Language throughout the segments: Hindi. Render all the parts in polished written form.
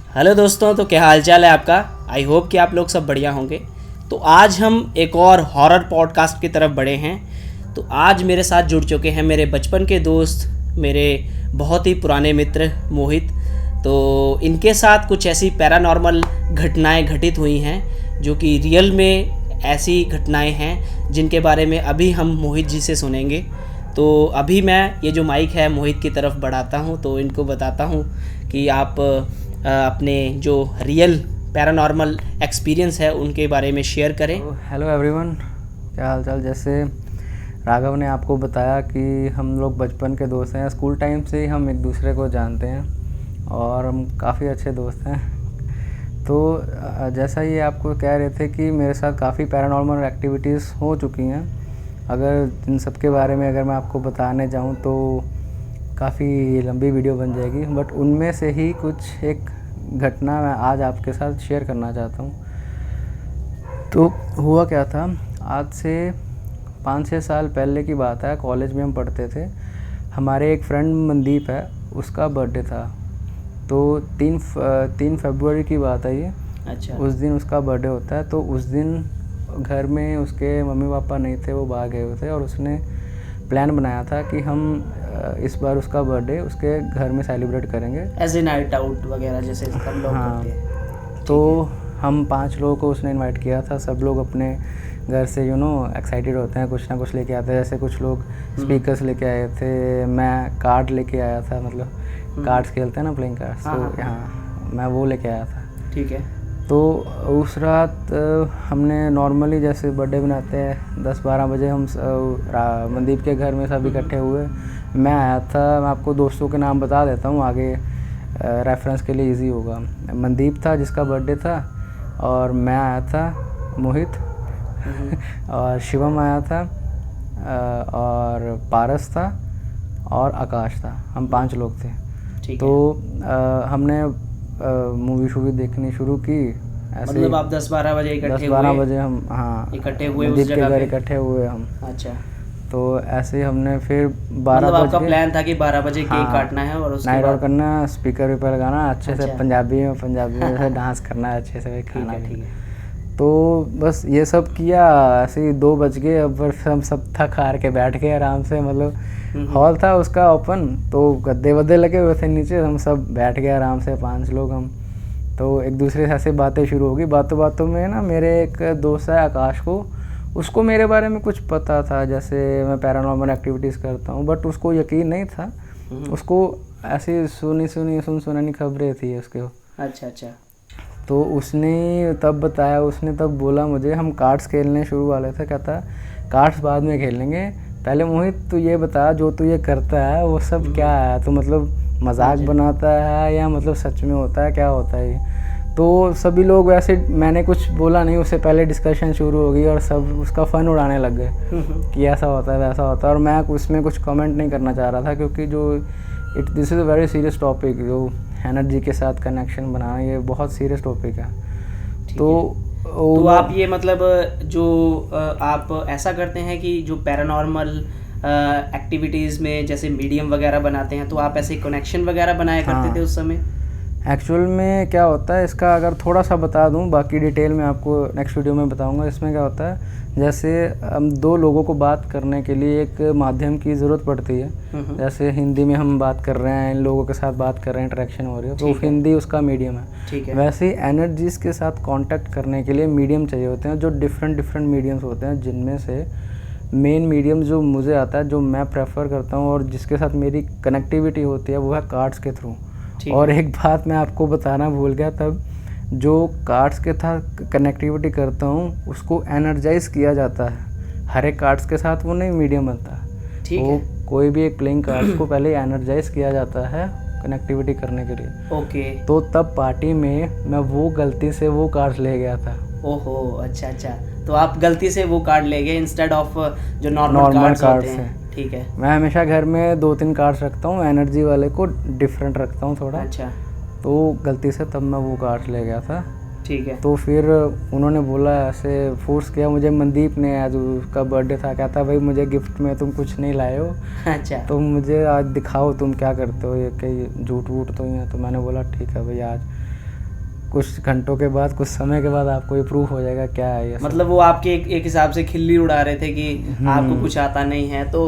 हेलो दोस्तों, तो क्या हाल चाल है आपका। आई होप कि आप लोग सब बढ़िया होंगे। तो आज हम एक और हॉरर पॉडकास्ट की तरफ बढ़े हैं। तो आज मेरे साथ जुड़ चुके हैं मेरे बचपन के दोस्त, मेरे बहुत ही पुराने मित्र मोहित। तो इनके साथ कुछ ऐसी पैरानॉर्मल घटनाएं घटित हुई हैं जो कि रियल में ऐसी घटनाएं हैं जिनके बारे में अभी हम मोहित जी से सुनेंगे। तो अभी मैं ये जो माइक है मोहित की तरफ बढ़ाता हूँ, तो इनको बताता हूँ कि आप अपने जो रियल पैरानॉर्मल एक्सपीरियंस है उनके बारे में शेयर करें। हेलो एवरीवन, क्या हाल चाल। जैसे राघव ने आपको बताया कि हम लोग बचपन के दोस्त हैं, स्कूल टाइम से ही हम एक दूसरे को जानते हैं और हम काफ़ी अच्छे दोस्त हैं। तो जैसा ये आपको कह रहे थे कि मेरे साथ काफ़ी पैरानॉर्मल एक्टिविटीज़ हो चुकी हैं। अगर इन सब के बारे में अगर मैं आपको बताने जाऊं तो काफ़ी लंबी वीडियो बन जाएगी, बट उनमें से ही कुछ एक घटना मैं आज आपके साथ शेयर करना चाहता हूँ। तो हुआ क्या था, आज से 5-6 साल पहले की बात है। कॉलेज में हम पढ़ते थे। हमारे एक फ्रेंड मनदीप है, उसका बर्थडे था। तो 3 फरवरी की बात है ये। अच्छा। उस दिन उसका बर्थडे होता है। तो उस दिन घर में उसके मम्मी पापा नहीं थे, वो बाहर गए हुए थे और उसने प्लान बनाया था कि हम इस बार उसका बर्थडे उसके घर में सेलिब्रेट करेंगे, एज ए नाइट आउट वगैरह जैसे सब लोग करते हैं। तो हम 5 लोगों को उसने इनवाइट किया था। सब लोग अपने घर से एक्साइटेड होते हैं, कुछ ना कुछ लेके आते हैं। जैसे कुछ लोग स्पीकर्स लेके आए थे, मैं कार्ड लेके आया था, मतलब कार्ड्स खेलते हैं ना, प्लेइंग कार्ड्स। तो यहाँ मैं वो लेके आया था। ठीक है। तो उस रात हमने नॉर्मली जैसे बर्थडे मनाते हैं 10-12 बजे हम मनदीप के घर में सब इकट्ठे हुए। मैं आया था, मैं आपको दोस्तों के नाम बता देता हूँ, आगे रेफरेंस के लिए इजी होगा। मनदीप था जिसका बर्थडे था, और मैं आया था मोहित और शिवम आया था, और पारस था और आकाश था। हम 5 लोग थे। तो हमने मूवी शूवी देखनी शुरू की। ऐसे मतलब आप 10-12 बजे इकट्ठे हुए? 10-12 बजे हम, हाँ, इकट्ठे हुए उस जगह पे इकट्ठे हुए हम। अच्छा। तो ऐसे ही हमने फिर 12 मतलब बजे आपका प्लान था कि 12 बजे केक काटना है और उसके नाइट आउट बाद करना, स्पीकर वीपर लगाना, अच्छे से पंजाबी में से डांस करना है, अच्छे से खाना भी। ठीक है। तो बस ये सब किया। ऐसे ही 2 बज गए। अब हम सब थक हार के बैठ गए आराम से, मतलब हॉल था उसका ओपन, तो गद्दे वद्दे लगे हुए थे नीचे। हम सब बैठ गए आराम से, 5 लोग हम। तो एक दूसरे से ऐसे बातें शुरू हो गई। बातों बातों में ना, मेरे एक दोस्त है आकाश को, उसको मेरे बारे में कुछ पता था, जैसे मैं पैरानॉर्मल एक्टिविटीज़ करता हूँ, बट उसको यकीन नहीं था। उसको ऐसी सुनी खबरें थी उसके। अच्छा। तो उसने तब बताया, उसने तब बोला मुझे, हम कार्ड्स खेलने शुरू वाले थे। कहता कार्ड्स बाद में खेलेंगे, पहले मोहित तू ये बता, जो तू ये करता है वो सब क्या है? तो मतलब मजाक बनाता है या मतलब सच में होता है, क्या होता है ये? तो सभी लोग वैसे, मैंने कुछ बोला नहीं, उससे पहले डिस्कशन शुरू हो गई और सब उसका फ़न उड़ाने लग गए कि ऐसा होता है वैसा होता है। और मैं उसमें कुछ कमेंट नहीं करना चाह रहा था, क्योंकि this is a very serious topic. जो एनर्जी के साथ कनेक्शन बनाना, ये बहुत सीरियस टॉपिक है। तो आप ये मतलब जो आप ऐसा करते हैं कि जो पैरानॉर्मल एक्टिविटीज़ में जैसे मीडियम वगैरह बनाते हैं, तो आप ऐसे कनेक्शन वगैरह बनाया करते थे उस समय? एक्चुअल में क्या होता है, इसका अगर थोड़ा सा बता दूं, बाकी डिटेल में आपको नेक्स्ट वीडियो में बताऊंगा। इसमें क्या होता है, जैसे हम 2 लोगों को बात करने के लिए एक माध्यम की ज़रूरत पड़ती है। जैसे हिंदी में हम बात कर रहे हैं, इन लोगों के साथ बात कर रहे हैं, इंटरेक्शन हो रही है, तो हिंदी उसका मीडियम है। वैसे ही एनर्जीज़ के साथ कॉन्टैक्ट करने के लिए मीडियम चाहिए होते हैं, जो डिफरेंट मीडियम्स होते हैं, जिनमें से मेन मीडियम जो मुझे आता है, जो मैं प्रेफर करता हूँ और जिसके साथ मेरी कनेक्टिविटी होती है, वो है कार्ड्स के थ्रू। और एक बात मैं आपको बताना भूल गया, तब जो कार्ड्स के साथ कनेक्टिविटी करता हूँ उसको एनर्जाइज किया जाता है। हर एक कार्ड्स के साथ वो नहीं मीडियम बनता। वो कोई भी एक प्लेइंग कार्ड्स को पहले एनर्जाइज किया जाता है कनेक्टिविटी करने के लिए। तो तब पार्टी में मैं वो गलती से वो कार्ड्स ले गया था। ओहो, अच्छा। तो आप गलती से वो कार्ड ले गए इंस्टेड ऑफ जो नॉर्मल कार्ड्स हैं। ठीक है। मैं हमेशा घर में 2-3 कार्ड्स रखता हूँ, एनर्जी वाले को डिफरेंट रखता हूँ थोड़ा। अच्छा। तो गलती से तब मैं वो कार्ड्स ले गया था। ठीक है। तो फिर उन्होंने बोला, ऐसे फोर्स किया मुझे। मनदीप ने, आज उसका बर्थडे था, कहता भाई मुझे गिफ्ट में तुम कुछ नहीं लाए हो। अच्छा। तो मुझे आज दिखाओ तुम क्या करते हो, ये कहीं झूठ वूठ तो ही है। तो मैंने बोला ठीक है भाई आज। कुछ घंटों के बाद, कुछ समय के बाद आपको ये प्रूफ हो जाएगा क्या है ये सब। मतलब वो आपके एक हिसाब से खिल्ली उड़ा रहे थे कि आपको कुछ आता नहीं है, तो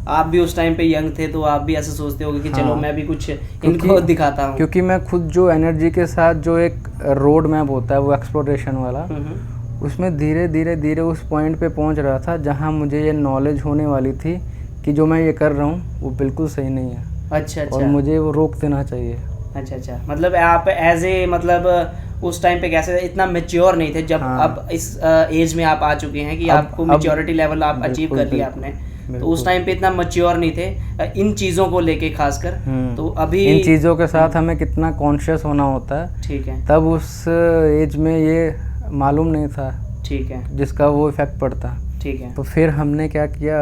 आप भी उस टाइम पे यंग थे, तो आप भी ऐसे सोचते होगे कि चलो मैं भी कुछ इनको दिखाता हूँ। क्योंकि मैं खुद जो एनर्जी के साथ जो एक रोड मैप होता है वो एक्सप्लोरेशन वाला, उसमें धीरे धीरे धीरे उस पॉइंट पे पहुंच रहा था जहां मुझे ये नॉलेज होने वाली थी कि जो मैं ये कर रहा हूँ वो बिल्कुल सही नहीं है। अच्छा। और मुझे वो रोक देना चाहिए। अच्छा, मतलब आप एज ए मतलब उस टाइम पे कैसे इतना मेच्योर नहीं थे, जब अब इस एज में आप आ चुके हैं कि आपको मेच्योरिटी लेवल आप अचीव कर लिया आपने, तो उस टाइम पे इतना मेच्योर नहीं थे इन चीज़ों को लेके खासकर। तो अभी इन चीज़ों के साथ हमें कितना कॉन्शियस होना होता है, ठीक है, तब उस एज में ये मालूम नहीं था, ठीक है, जिसका वो इफेक्ट पड़ता। ठीक है। तो फिर हमने क्या किया,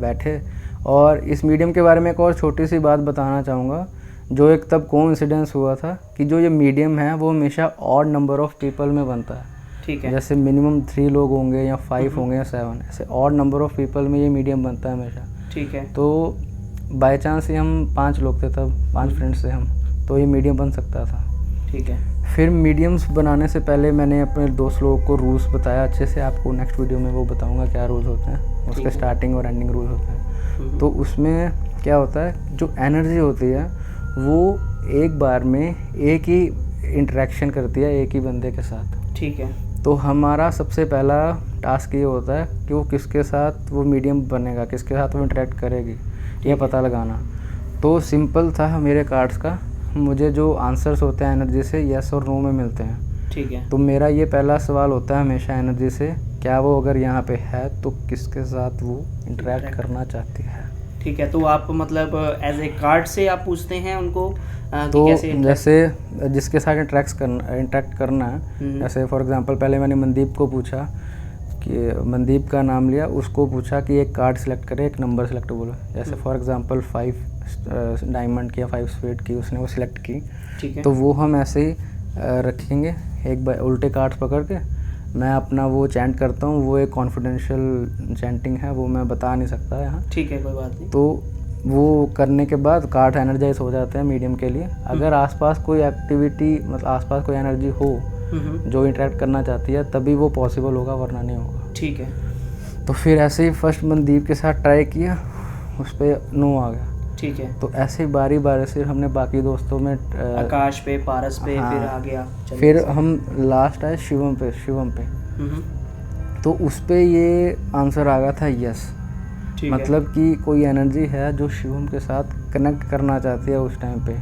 बैठे, और इस मीडियम के बारे में एक और छोटी सी बात बताना चाहूँगा, जो एक तब कोइंसिडेंस हुआ था कि जो ये मीडियम है वो हमेशा ऑड नंबर ऑफ पीपल में बनता है। ठीक है। जैसे मिनिमम 3 लोग होंगे या 5 होंगे या 7, ऐसे ऑड नंबर ऑफ पीपल में ये मीडियम बनता है हमेशा। ठीक है। तो बाय चांस ही हम 5 लोग थे तब, 5 फ्रेंड्स थे हम, तो ये मीडियम बन सकता था। ठीक है। फिर मीडियम्स बनाने से पहले मैंने अपने दोस्त लोगों को रूल्स बताया अच्छे से, आपको नेक्स्ट वीडियो में वो बताऊंगा क्या रूल्स होते हैं, उसके स्टार्टिंग और एंडिंग रूल्स होते हैं। तो उसमें क्या होता है, जो एनर्जी होती है वो एक बार में एक ही इंटरेक्शन करती है एक ही बंदे के साथ। ठीक है। तो हमारा सबसे पहला टास्क ये होता है कि वो किसके साथ वो मीडियम बनेगा, किसके साथ वो इंटरेक्ट करेगी, ये पता लगाना। तो सिंपल था मेरे कार्ड्स का, मुझे जो आंसर्स होते हैं एनर्जी से यस और नो में मिलते हैं। ठीक है। तो मेरा ये पहला सवाल होता है हमेशा एनर्जी से, क्या वो अगर यहाँ पे है तो किसके साथ वो इंटरेक्ट करना चाहती है। ठीक है। तो आप मतलब एज ए कार्ड से आप पूछते हैं उनको तो कि कैसे जैसे जिसके साथ इंटरेक्ट करना है, जैसे फॉर एग्जांपल पहले मैंने मनदीप को पूछा कि मनदीप का नाम लिया, उसको पूछा कि एक कार्ड सेलेक्ट करे, एक नंबर सेलेक्ट बोलो। जैसे फॉर एग्जांपल 5 डायमंड की या 5 स्पेड की उसने वो सिलेक्ट की। ठीक है। तो वो हम ऐसे ही रखेंगे, एक बार उल्टे कार्ड्स पकड़ के मैं अपना वो चैंट करता हूँ, वो एक कॉन्फिडेंशियल चैंटिंग है, वो मैं बता नहीं सकता यहाँ। ठीक है, कोई बात नहीं। तो वो करने के बाद कार्ड एनर्जाइज हो जाते हैं मीडियम के लिए। अगर आसपास कोई एक्टिविटी, मतलब आसपास कोई एनर्जी हो जो इंटरेक्ट करना चाहती है, तभी वो पॉसिबल होगा, वरना नहीं होगा। ठीक है। तो फिर ऐसे ही फर्स्ट मनदीप के साथ ट्राई किया, उस पर नो आ गया। ठीक है। तो ऐसे ही बारी बारी से हमने बाकी दोस्तों में आकाश पे, पारस पे, फिर आ गया, फिर हम लास्ट आए शिवम पे। तो उस पे ये आंसर आ गया था यस, मतलब कि कोई एनर्जी है जो शिवम के साथ कनेक्ट करना चाहती है उस टाइम पे।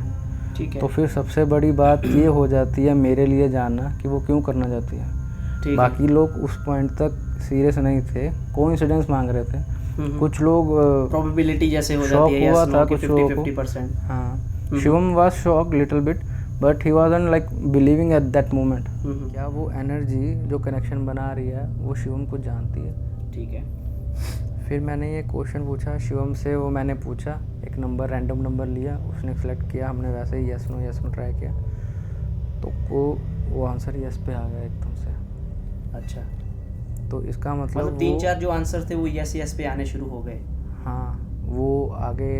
ठीक है। तो फिर सबसे बड़ी बात ये हो जाती है मेरे लिए जानना कि वो क्यों करना चाहती है। बाकी लोग उस पॉइंट तक सीरियस नहीं थे, कोइंसिडेंस मांग रहे थे। कुछ लोग प्रोबेबिलिटी जैसे हो जाती है, हुआ था कि कुछ लोगों को 50%। हाँ, Shivam was shocked little bit, but he wasn't like believing at that moment. क्या वो एनर्जी जो कनेक्शन बना रही है वो शिवम को जानती है। ठीक है। फिर मैंने ये क्वेश्चन पूछा शिवम से, वो मैंने पूछा, एक नंबर रैंडम नंबर लिया, उसने सेलेक्ट किया, हमने वैसे ही यस नो ट्राई किया, तो वो आंसर यस पे आ गया एकदम से। अच्छा, तो इसका मतलब 3-4 जो आंसर थे वो यस पे आने शुरू हो गए। हाँ, वो आगे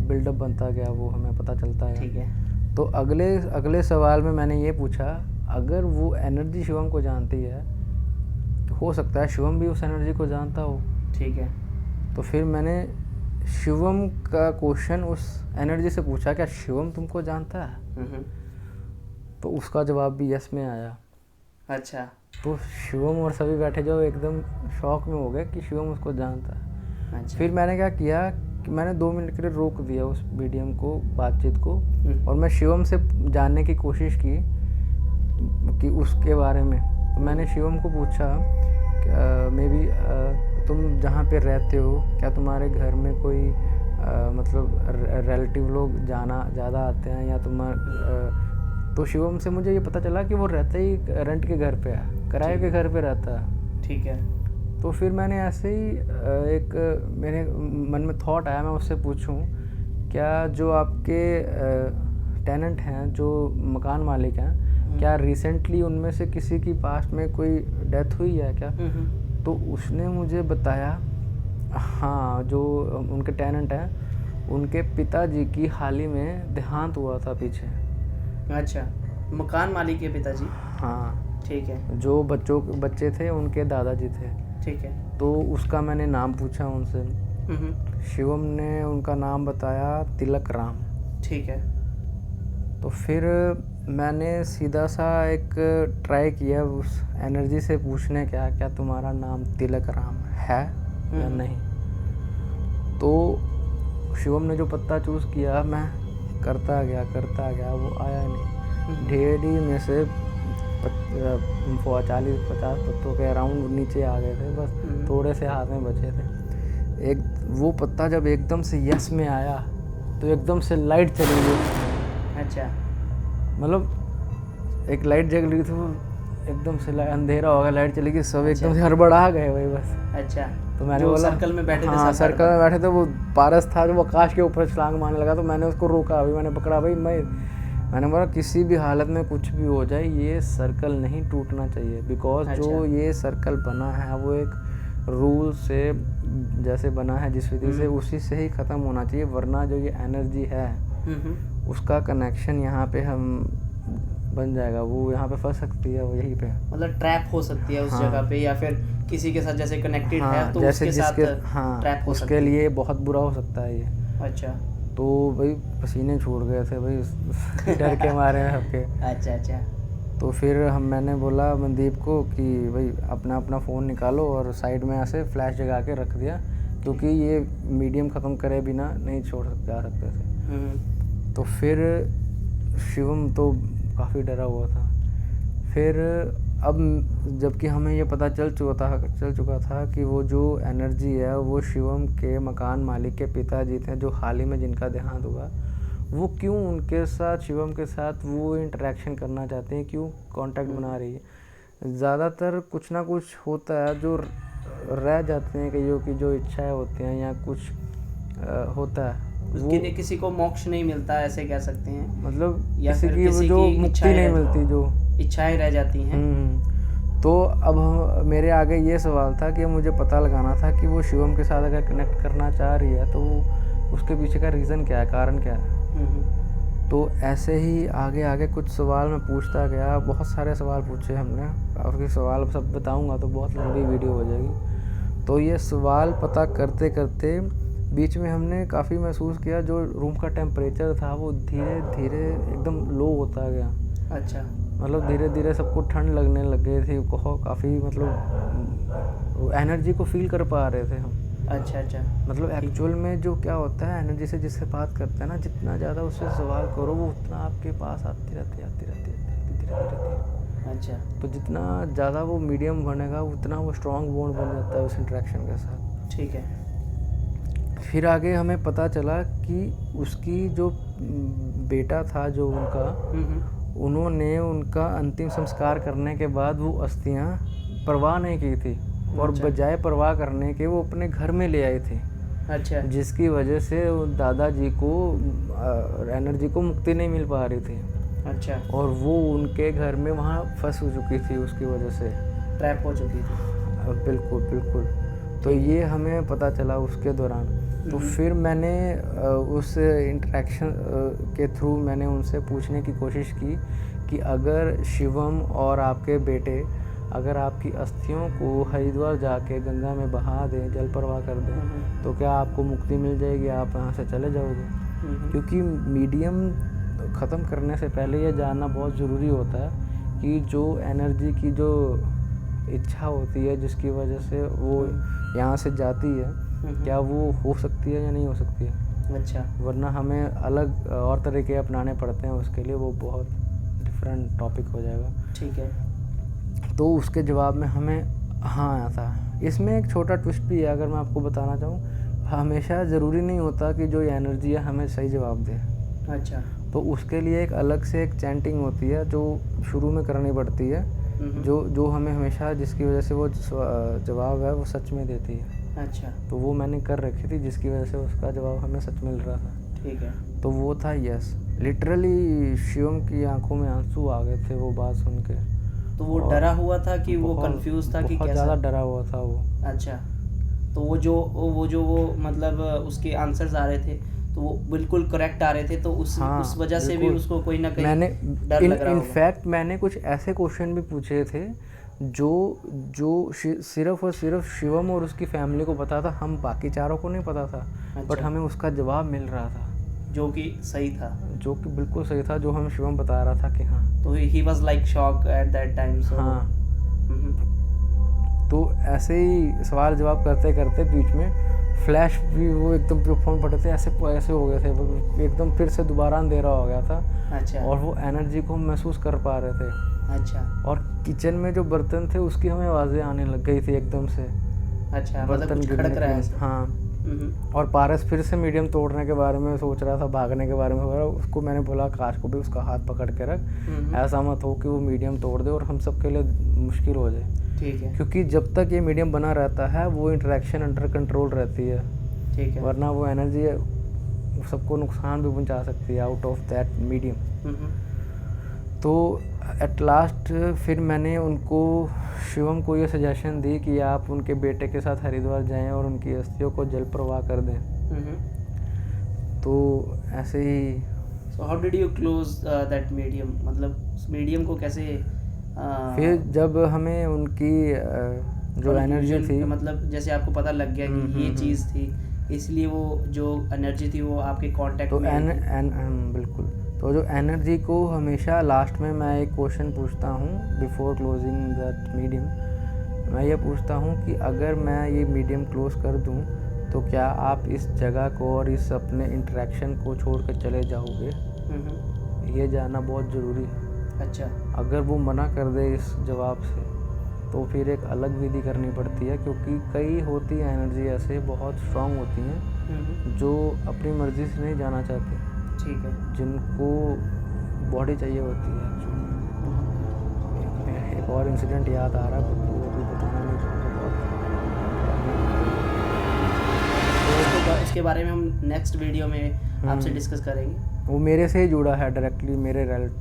बिल्डअप बनता गया, वो हमें पता चलता है। ठीक है। तो अगले सवाल में मैंने ये पूछा, अगर वो एनर्जी शिवम को जानती है तो हो सकता है शिवम भी उस एनर्जी को जानता हो। ठीक है। तो फिर मैंने शिवम का क्वेश्चन उस एनर्जी से पूछा, क्या शिवम तुमको जानता है? तो उसका जवाब भी यस में आया। अच्छा। तो शिवम और सभी बैठे जो एकदम शॉक में हो गए कि शिवम उसको जानता है। अच्छा। फिर मैंने क्या किया कि मैंने 2 मिनट के लिए रोक दिया उस मीडियम को, बातचीत को, और मैं शिवम से जानने की कोशिश की कि उसके बारे में। तो मैंने शिवम को पूछा मे बी तुम जहाँ पे रहते हो, क्या तुम्हारे घर में कोई मतलब रिलेटिव लोग ज़्यादा आते हैं, या तो शिवम से मुझे ये पता चला कि वो रहते ही रेंट के घर पे है, किराए के घर पे रहता है। ठीक है। तो फिर मैंने ऐसे ही एक मेरे मन में थॉट आया, मैं उससे पूछूं क्या जो आपके टेनेंट हैं, जो मकान मालिक हैं, क्या रिसेंटली उनमें से किसी की पास्ट में कोई डेथ हुई है क्या? तो उसने मुझे बताया हाँ, जो उनके टेनेंट हैं उनके पिताजी की हाल ही में देहांत हुआ था पीछे। अच्छा। मकान मालिक के पिताजी। हाँ, ठीक है। जो बच्चे थे उनके दादाजी थे। ठीक है। तो उसका मैंने नाम पूछा उनसे। शिवम ने उनका नाम बताया तिलक राम। ठीक है। तो फिर मैंने सीधा सा एक ट्राई किया उस एनर्जी से पूछने का, क्या तुम्हारा नाम तिलक राम है या नहीं। तो शिवम ने जो पत्ता चूज़ किया, मैं करता गया, वो आया नहीं। ढेरी में से 40-50 पत्तों के अराउंड नीचे आ गए थे, बस थोड़े से हाथ में बचे थे। एक वो पत्ता जब एकदम से यस में आया तो एकदम से लाइट चली गई। अच्छा। मतलब एक लाइट जग रही थी, वो एकदम से अंधेरा हो गया, लाइट चली गई, सब एकदम से हड़बड़ा गए भाई बस। अच्छा। तो मैंने जो बोला, सर्कल में बैठे थे, हाँ सर्कल में बैठे थे, वो पारस था जो वो आकाश के ऊपर छलांग मारने लगा। तो मैंने उसको रोका, अभी मैंने पकड़ा, भाई मैंने बोला किसी भी हालत में कुछ भी हो जाए ये सर्कल नहीं टूटना चाहिए, बिकॉज जो ये सर्कल बना है वो एक रूल से जैसे बना है, जिस विधि से, उसी से ही ख़त्म होना चाहिए, वरना जो ये एनर्जी है उसका कनेक्शन यहाँ पे हम बन जाएगा, वो यहाँ पे फंस सकती है, वो यहीं पे मतलब ट्रैप हो सकती है उस जगह पे, या फिर किसी के साथ जैसे कनेक्टेड है तो जैसे उसके साथ ट्रैप हो सकती है। उसके लिए बहुत बुरा हो सकता है ये। अच्छा। तो भाई पसीने छूट गए थे भाई डर के मारे में सबके। अच्छा। तो फिर मैंने बोला मनदीप को कि भाई अपना अपना फ़ोन निकालो, और साइड में ऐसे फ्लैश जगा के रख दिया, क्योंकि ये मीडियम ख़त्म करे बिना नहीं छोड़ जा सकते थे। तो फिर शिवम तो काफ़ी डरा हुआ था। फिर अब जबकि हमें ये पता चल चुका था कि वो जो एनर्जी है वो शिवम के मकान मालिक के पिताजी थे, जो हाल ही में जिनका देहांत हुआ, वो क्यों उनके साथ, शिवम के साथ वो इंटरेक्शन करना चाहते हैं, क्यों कांटेक्ट बना रही है। ज़्यादातर कुछ ना कुछ होता है जो रह जाते हैं, कईयों की जो इच्छाएं होती हैं या कुछ होता है, किसी को मोक्ष नहीं मिलता, ऐसे कह सकते हैं, मतलब किसी की जो मुक्ति नहीं मिलती, जो इच्छाएं रह जाती हैं। तो अब मेरे आगे ये सवाल था कि मुझे पता लगाना था कि वो शिवम के साथ अगर कनेक्ट करना चाह रही है तो उसके पीछे का रीज़न क्या है, कारण क्या है। तो ऐसे ही आगे कुछ सवाल मैं पूछता गया, बहुत सारे सवाल पूछे हमने, और सवाल सब बताऊंगा तो बहुत लंबी वीडियो हो जाएगी। तो ये सवाल पता करते करते बीच में हमने काफ़ी महसूस किया, जो रूम का टेम्परेचर था वो धीरे धीरे एकदम लो होता गया। अच्छा। मतलब धीरे धीरे सबको ठंड लगने लग गई थी, काफ़ी मतलब एनर्जी को फील कर पा रहे थे हम। अच्छा। मतलब एक्चुअल में जो क्या होता है, एनर्जी से जिससे बात करते हैं ना, जितना ज़्यादा उससे सवाल करो वो उतना आपके पास आती रहती है। अच्छा। तो जितना ज़्यादा वो मीडियम बनेगा उतना वो स्ट्रॉन्ग बॉन्ड बन जाता है उस इंटरेक्शन के साथ। ठीक है। फिर आगे हमें पता चला कि उसकी जो बेटा था जो उनका, उन्होंने उनका अंतिम संस्कार करने के बाद वो अस्थियां परवाह नहीं की थी, और बजाय परवाह करने के वो अपने घर में ले आई थी। अच्छा। जिसकी वजह से दादाजी को एनर्जी को मुक्ति नहीं मिल पा रही थी। अच्छा। और वो उनके घर में वहाँ फंस हो चुकी थी, उसकी वजह से ट्रैप हो चुकी थी। बिल्कुल। तो ये हमें पता चला उसके दौरान। तो फिर मैंने उस इंटरेक्शन के थ्रू मैंने उनसे पूछने की कोशिश की कि अगर शिवम और आपके बेटे अगर आपकी अस्थियों को हरिद्वार जाके गंगा में बहा दें, जल प्रवाह कर दें, तो क्या आपको मुक्ति मिल जाएगी, आप यहाँ से चले जाओगे। क्योंकि मीडियम ख़त्म करने से पहले ये जानना बहुत ज़रूरी होता है कि जो एनर्जी की जो इच्छा होती है, जिसकी वजह से वो यहाँ से जाती है, क्या वो हो सकती है या नहीं हो सकती है। अच्छा। वरना हमें अलग और तरीके अपनाने पड़ते हैं उसके लिए, वो बहुत डिफरेंट टॉपिक हो जाएगा। ठीक है। तो उसके जवाब में हमें हाँ आया था। इसमें एक छोटा ट्विस्ट भी है, अगर मैं आपको बताना चाहूँ, हमेशा ज़रूरी नहीं होता कि जो एनर्जी है हमें सही जवाब दे। अच्छा। तो उसके लिए एक अलग से एक चैंटिंग होती है जो शुरू में करनी पड़ती है, जो हमें हमेशा, जिसकी वजह से वो जवाब है वो सच में देती है। अच्छा। तो वो मैंने कर रखी थी, जिसकी वजह से उसका जवाब हमें सच मिल रहा था। ठीक है। तो वो था यस। लिटरली शिवम की आंखों में आंसू आ गए थे वो बात सुन के। तो वो डरा हुआ था कि वो कंफ्यूज था कि कैसा? बहुत ज़्यादा डरा हुआ था वो। अच्छा। तो वो जो मतलब उसके आंसर्स आ रहे थे, तो वो बिल्कुल करेक्ट आ रहे थे, तो उस वजह से भी बिल्कुल। उसको कोई ना कहीं मैंने डर लग रहा होगा। इनफैक्ट मैंने कुछ ऐसे क्वेश्चन भी पूछे थे जो सिर्फ और सिर्फ शिवम और उसकी फैमिली को पता था, हम बाकी चारों को नहीं पता था। बट अच्छा। हमें उसका जवाब मिल रहा था, जो कि सही था, जो कि बिल्कुल सही था, जो हमें शिवम बता रहा था कि हाँ। तो he was like shock at that time. So हाँ, तो ऐसे ही सवाल जवाब करते करते बीच में फ्लैश भी, वो एकदम जो फ़ोन पड़े थे ऐसे ऐसे हो गए थे, वो एकदम फिर से दोबारा अंधेरा हो गया था। अच्छा। और वो एनर्जी को हम महसूस कर पा रहे थे। अच्छा। और किचन में जो बर्तन थे उसकी हमें आवाज़ें आने लग गई थी एकदम से। अच्छा, मतलब बर्तन कुछ गिरने खड़क रहा है की। ऐसे। हाँ। और पारस फिर से मीडियम तोड़ने के बारे में सोच रहा था, भागने के बारे में हो रहा। उसको मैंने बोला आकाश को भी उसका हाथ पकड़ के रख, ऐसा मत हो कि वो मीडियम तोड़ दे और हम सबके लिए मुश्किल हो जाए। ठीक है। क्योंकि जब तक ये मीडियम बना रहता है वो इंटरेक्शन अंडर कंट्रोल रहती है, ठीक है। वरना वो एनर्जी सबको नुकसान भी पहुंचा सकती है आउट ऑफ दैट मीडियम। तो एट लास्ट फिर मैंने उनको, शिवम को ये सजेशन दी कि आप उनके बेटे के साथ हरिद्वार जाएं और उनकी अस्थियों को जल प्रवाह कर दें। तो ऐसे ही। So how did you close that medium, मतलब उस मीडियम को कैसे फिर जब हमें उनकी जो एनर्जी थी, मतलब जैसे आपको पता लग गया कि ये चीज़ थी, इसलिए वो जो एनर्जी थी वो आपके कांटेक्ट तो में बिल्कुल। तो जो एनर्जी को हमेशा लास्ट में मैं एक क्वेश्चन पूछता हूँ बिफोर क्लोजिंग दैट मीडियम। मैं ये पूछता हूँ कि अगर मैं ये मीडियम क्लोज कर दूँ तो क्या आप इस जगह को और इस अपने इंटरेक्शन को छोड़ कर चले जाओगे? ये जानना बहुत ज़रूरी है। अच्छा। अगर वो मना कर दे इस जवाब से तो फिर एक अलग विधि करनी पड़ती है, क्योंकि कई होती हैं एनर्जी ऐसे बहुत स्ट्रांग होती हैं जो अपनी मर्ज़ी से नहीं जाना चाहती। ठीक है। जिनको बॉडी चाहिए होती है। एक और इंसिडेंट याद आ रहा है, वो अभी बताना नहीं चाहूँगा तो इसके बारे में हम नेक्स्ट वीडियो में आपसे डिस्कस करेंगे। वो मेरे से ही जुड़ा है डायरेक्टली,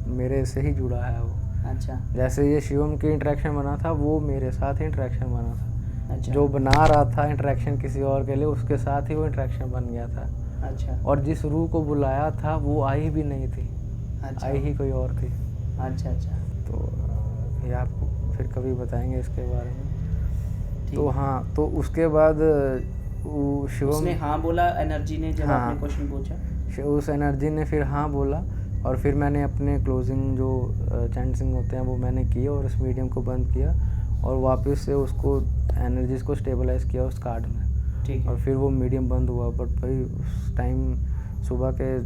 मेरे से ही जुड़ा है वो। अच्छा। जैसे ये शिवम की इंटरेक्शन बना था, वो मेरे साथ ही इंटरेक्शन बना था। अच्छा। जो बना रहा था इंटरेक्शन किसी और के लिए, उसके साथ ही वो इंटरेक्शन बन गया था। अच्छा। और जिस रूह को बुलाया था वो आई भी नहीं थी। अच्छा। आई ही कोई और थी। अच्छा। अच्छा। तो ये आपको फिर कभी बताएंगे इसके बारे में। तो हाँ, तो उसके बाद वो शिवम, उसने हाँ बोला एनर्जी ने जब हाँ, आपने क्वेश्चन पूछा? उस एनर्जी ने फिर हाँ बोला। और फिर मैंने अपने क्लोजिंग जो चैंटिंग होते हैं वो मैंने किए और इस मीडियम को बंद किया और वापस से उसको एनर्जीज को स्टेबलाइज किया उस कार्ड में। ठीक है। और फिर वो मीडियम बंद हुआ। बट भाई उस टाइम सुबह के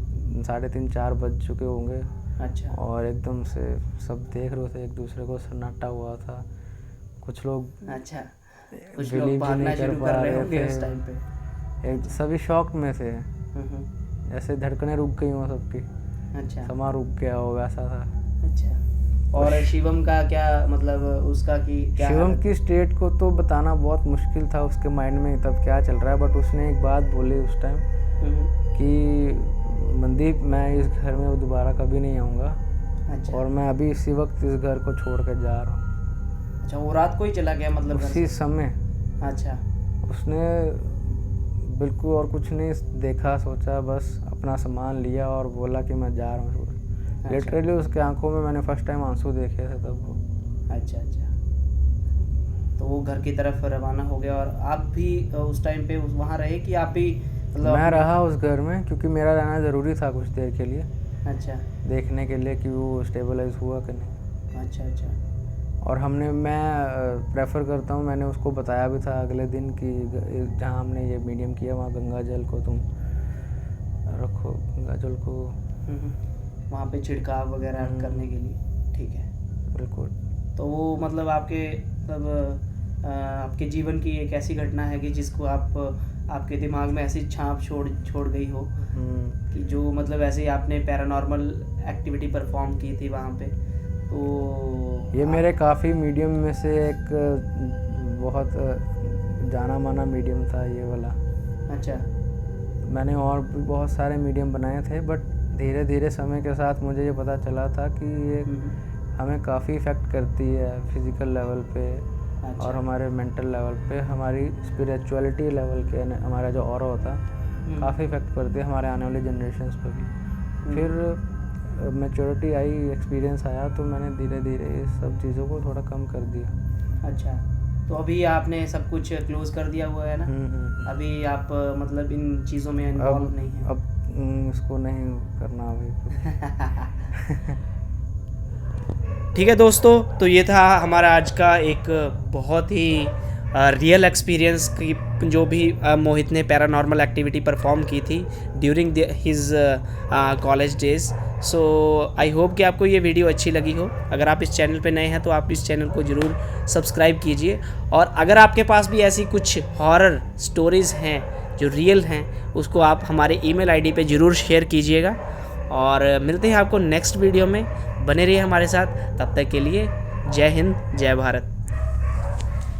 3:30-4 बज चुके होंगे। अच्छा। और एकदम से सब देख रहे थे एक दूसरे को, सन्नाटा हुआ था। कुछ लोग अच्छा, कुछ बिलीव लोग भी भागना नहीं शुरू कर कर पा रहे रहे होंगे उस थे। टाइम पे। सभी शॉक में थे, जैसे धड़कनें रुक गई हों सबकी, अच्छा। समा रुक गया हो, वैसा था। अच्छा। और शिवम का क्या मतलब, उसका कि क्या शिवम हालत? की स्टेट को तो बताना बहुत मुश्किल था, उसके माइंड में तब क्या चल रहा है। बट उसने एक बात बोली उस टाइम कि मनदीप, मैं इस घर में दोबारा कभी नहीं आऊँगा। अच्छा। और मैं अभी इसी वक्त इस घर को छोड़ कर जा रहा हूँ। अच्छा, वो रात को ही चला गया मतलब घर उसी से? समय अच्छा। उसने बिल्कुल और कुछ नहीं देखा सोचा, बस अपना सामान लिया और बोला कि मैं जा रहा हूँ। अच्छा। लिटरली उसके आंखों में मैंने फर्स्ट टाइम आंसू देखे थे तब वो। अच्छा। अच्छा। तो वो घर की तरफ रवाना हो गया और आप भी उस टाइम पे वहाँ रहे कि आप भी मतलब मैं रहा उस घर में, क्योंकि मेरा रहना ज़रूरी था कुछ देर के लिए, अच्छा। देखने के लिए कि वो स्टेबलाइज हुआ कि नहीं। अच्छा। अच्छा। और मैं प्रेफर करता हूँ, मैंने उसको बताया भी था अगले दिन कि जहाँ हमने ये मीडियम किया वहाँ गंगा जल को तुम रखो, गंगा जल को वहाँ पे छिड़काव वगैरह करने के लिए। ठीक है। बिल्कुल। तो वो मतलब आपके मतलब आपके जीवन की एक ऐसी घटना है कि जिसको आपके दिमाग में ऐसी छाप छोड़ गई हो कि जो मतलब ऐसे ही आपने पैरानॉर्मल एक्टिविटी परफॉर्म की थी वहाँ पे। तो ये मेरे काफ़ी मीडियम में से एक बहुत जाना माना मीडियम था ये वाला। अच्छा। मैंने और भी बहुत सारे मीडियम बनाए थे, बट धीरे धीरे समय के साथ मुझे ये पता चला था कि ये हमें काफ़ी इफ़ेक्ट करती है फिज़िकल लेवल पे। अच्छा। और हमारे मेंटल लेवल पे, हमारी स्पिरिचुअलिटी लेवल के, हमारा जो ऑरा होता है काफ़ी इफेक्ट पड़ती है हमारे आने वाली जनरेशन्स पर भी। फिर मैच्योरिटी आई, एक्सपीरियंस आया, तो मैंने धीरे धीरे इस सब चीज़ों को थोड़ा कम कर दिया। अच्छा, तो अभी आपने सब कुछ क्लोज कर दिया हुआ है ना? अभी आप मतलब इन चीज़ों में इन्वॉल्व नहीं है? अब इसको नहीं करना अभी। ठीक है दोस्तों, तो ये था हमारा आज का एक बहुत ही रियल एक्सपीरियंस की जो भी मोहित ने पैरानॉर्मल एक्टिविटी परफॉर्म की थी during his college days. So I hope कि आपको ये वीडियो अच्छी लगी हो। अगर आप इस चैनल पे नए हैं तो आप इस चैनल को ज़रूर सब्सक्राइब कीजिए, और अगर आपके पास भी ऐसी कुछ हॉरर स्टोरीज़ हैं जो रियल हैं, उसको आप हमारे ईमेल आईडी पे ज़रूर शेयर कीजिएगा। और मिलते हैं आपको नेक्स्ट वीडियो में। बने रहिए हमारे साथ, तब तक के लिए जय हिंद, जय भारत।